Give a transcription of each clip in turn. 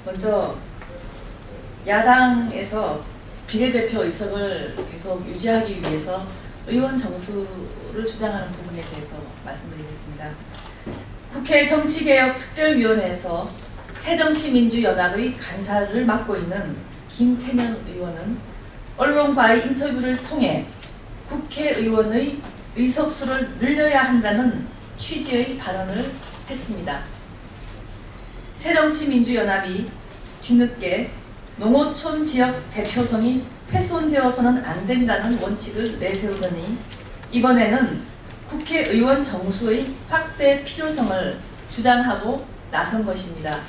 먼저 야당에서 비례대표 의석을 계속 유지하기 위해서 의원 정수를 주장하는 부분에 대해서 말씀드리겠습니다. 국회 정치개혁특별위원회에서 새정치민주연합의 간사를 맡고 있는 김태년 의원은 언론과의 인터뷰를 통해 국회의원의 의석수를 늘려야 한다는 취지의 발언을 했습니다. 새정치민주연합이 뒤늦게 농어촌 지역 대표성이 훼손되어서는 안 된다는 원칙을 내세우더니 이번에는 국회의원 정수의 확대 필요성을 주장하고 나선 것입니다.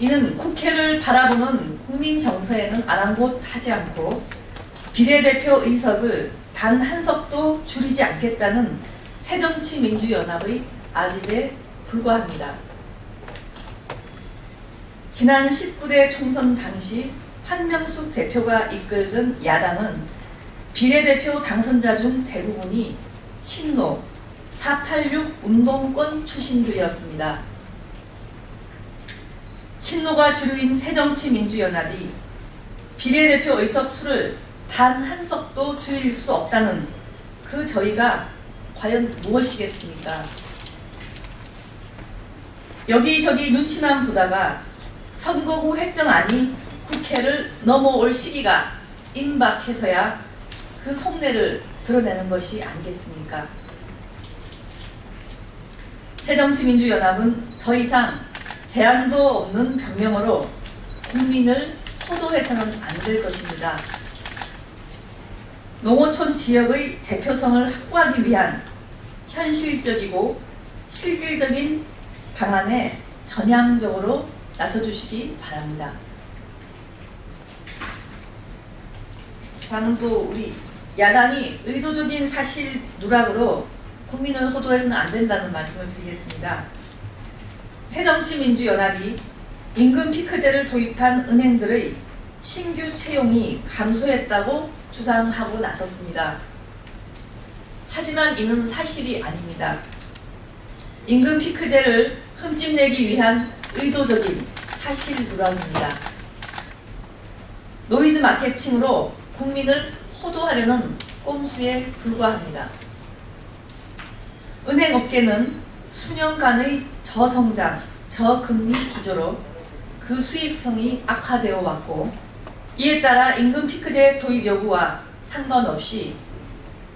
이는 국회를 바라보는 국민 정서에는 아랑곳하지 않고 비례대표 의석을 단 한 석도 줄이지 않겠다는 새정치민주연합의 아집에 불과합니다. 지난 19대 총선 당시 한명숙 대표가 이끌던 야당은 비례대표 당선자 중 대부분이 친노, 486 운동권 출신들이었습니다. 친노가 주류인 새정치민주연합이 비례대표 의석 수를 단 한 석도 줄일 수 없다는 그 저희가 과연 무엇이겠습니까? 여기저기 눈치만 보다가 선거구 획정안이 국회를 넘어올 시기가 임박해서야 그 속내를 드러내는 것이 아니겠습니까? 새정치민주연합은 더 이상 대안도 없는 병명으로 국민을 호도해서는 안 될 것입니다. 농어촌 지역의 대표성을 확보하기 위한 현실적이고 실질적인 방안에 전향적으로 나서주시기 바랍니다. 다음은 또 우리 야당이 의도적인 사실 누락으로 국민을 호도해서는 안 된다는 말씀을 드리겠습니다. 새정치민주연합이 임금 피크제를 도입한 은행들의 신규 채용이 감소했다고 주장하고 나섰습니다. 하지만 이는 사실이 아닙니다. 임금 피크제를 흠집내기 위한 의도적인 사실 누락입니다. 노이즈 마케팅으로 국민을 호도하려는 꼼수에 불과합니다. 은행업계는 수년간의 저성장, 저금리 기조로 그 수익성이 악화되어 왔고 이에 따라 임금 피크제 도입 여부와 상관없이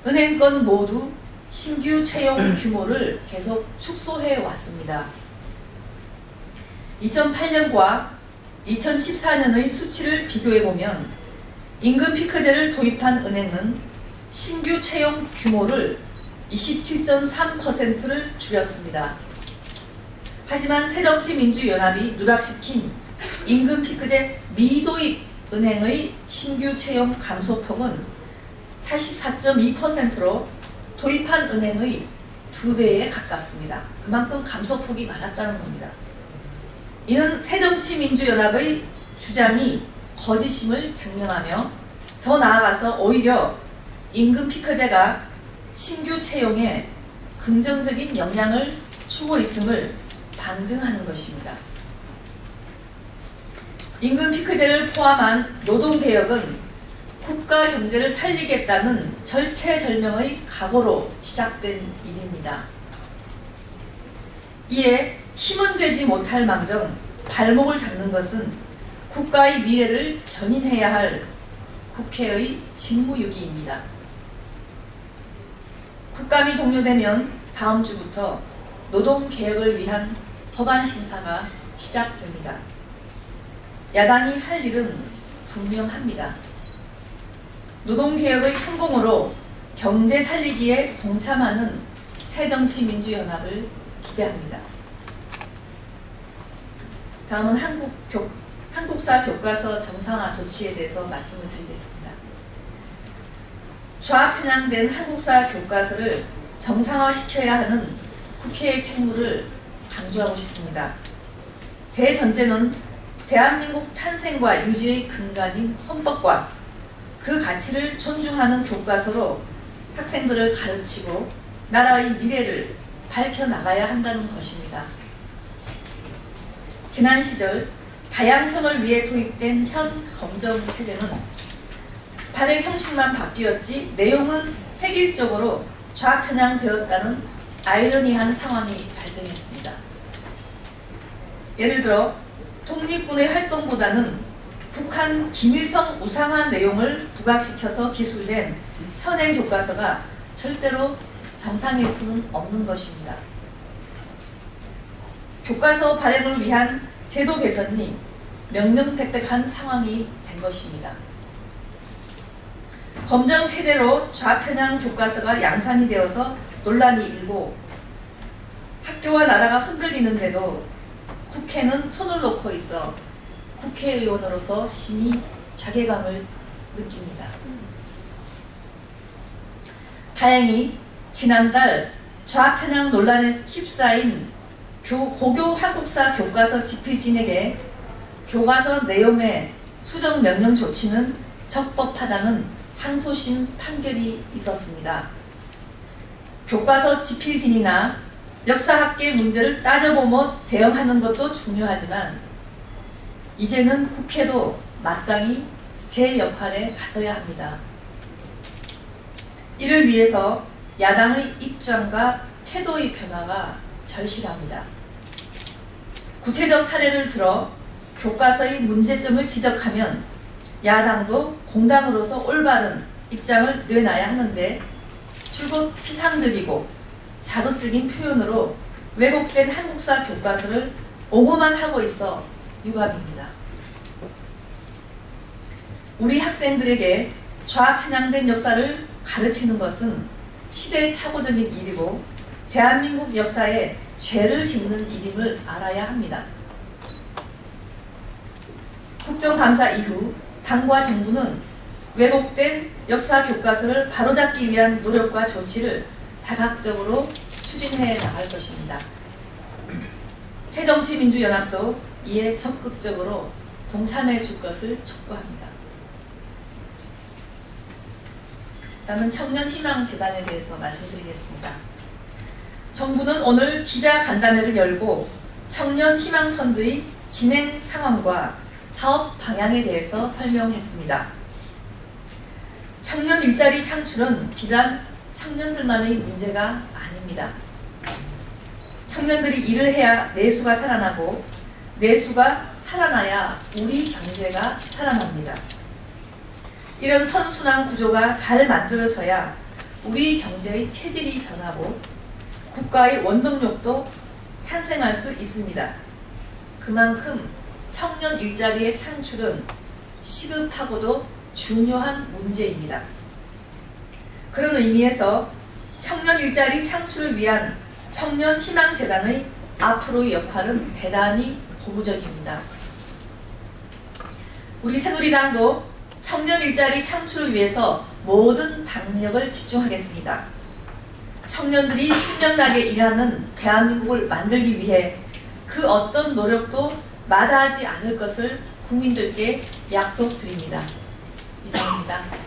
은행권 모두 신규 채용 규모를 계속 축소해 왔습니다. 2008년과 2014년의 수치를 비교해보면 임금 피크제를 도입한 은행은 신규 채용 규모를 27.3%를 줄였습니다. 하지만 새정치민주연합이 누락시킨 임금 피크제 미도입 은행의 신규 채용 감소폭은 44.2%로 도입한 은행의 2배에 가깝습니다. 그만큼 감소폭이 많았다는 겁니다. 이는 새정치민주연합의 주장이 거짓임을 증명하며 더 나아가서 오히려 임금 피크제가 신규 채용에 긍정적인 영향을 주고 있음을 방증하는 것입니다. 임금 피크제를 포함한 노동개혁은 국가 경제를 살리겠다는 절체절명의 각오로 시작된 일입니다. 이에 힘은 되지 못할 망정 발목을 잡는 것은 국가의 미래를 견인해야 할 국회의 직무유기입니다. 국감이 종료되면 다음 주부터 노동개혁을 위한 법안 심사가 시작됩니다. 야당이 할 일은 분명합니다. 노동개혁의 성공으로 경제 살리기에 동참하는 새정치민주연합을 기대합니다. 다음은 한국사 교과서 정상화 조치에 대해서 말씀을 드리겠습니다. 좌편향된 한국사 교과서를 정상화시켜야 하는 국회의 책무를 강조하고 싶습니다. 대전제는 대한민국 탄생과 유지의 근간인 헌법과 그 가치를 존중하는 교과서로 학생들을 가르치고 나라의 미래를 밝혀나가야 한다는 것입니다. 지난 시절 다양성을 위해 도입된 현 검정 체제는 발행 형식만 바뀌었지 내용은 획일적으로 좌편향되었다는 아이러니한 상황이 발생했습니다. 예를 들어 독립군의 활동보다는 북한 김일성 우상화 내용을 부각시켜서 기술된 현행 교과서가 절대로 정상일 수는 없는 것입니다. 교과서 발행을 위한 제도 개선이 명명백백한 상황이 된 것입니다. 검정 체제로 좌편향 교과서가 양산이 되어서 논란이 일고 학교와 나라가 흔들리는데도 국회는 손을 놓고 있어 국회의원으로서 심히 자괴감을 느낍니다. 다행히 지난달 좌편향 논란에 휩싸인 고교 한국사 교과서 집필진에게 교과서 내용의 수정 명령 조치는 적법하다는 항소심 판결이 있었습니다. 교과서 집필진이나 역사학계 문제를 따져보며 대응하는 것도 중요하지만 이제는 국회도 마땅히 제 역할에 가서야 합니다. 이를 위해서 야당의 입장과 태도의 변화가 절실합니다. 구체적 사례를 들어 교과서의 문제점을 지적하면 야당도 공당으로서 올바른 입장을 내놔야 하는데 줄곧 피상적이고 자극적인 표현으로 왜곡된 한국사 교과서를 옹호만 하고 있어 유감입니다. 우리 학생들에게 좌편향된 역사를 가르치는 것은 시대착오적인 일이고 대한민국 역사에 죄를 짓는 일임을 알아야 합니다. 국정감사 이후 당과 정부는 왜곡된 역사 교과서를 바로잡기 위한 노력과 조치를 다각적으로 추진해 나갈 것입니다. 새정치민주연합도 이에 적극적으로 동참해 줄 것을 촉구합니다. 다음은 청년희망재단에 대해서 말씀드리겠습니다. 정부는 오늘 기자간담회를 열고 청년희망펀드의 진행 상황과 사업 방향에 대해서 설명했습니다. 청년 일자리 창출은 비단 청년들만의 문제가 아닙니다. 청년들이 일을 해야 내수가 살아나고 내수가 살아나야 우리 경제가 살아납니다. 이런 선순환 구조가 잘 만들어져야 우리 경제의 체질이 변하고 국가의 원동력도 탄생할 수 있습니다. 그만큼 청년 일자리의 창출은 시급하고도 중요한 문제입니다. 그런 의미에서 청년 일자리 창출을 위한 청년희망재단의 앞으로의 역할은 대단히 고무적입니다. 우리 새누리당도 청년 일자리 창출을 위해서 모든 당력을 집중하겠습니다. 청년들이 신명나게 일하는 대한민국을 만들기 위해 그 어떤 노력도 마다하지 않을 것을 국민들께 약속드립니다. 이상입니다.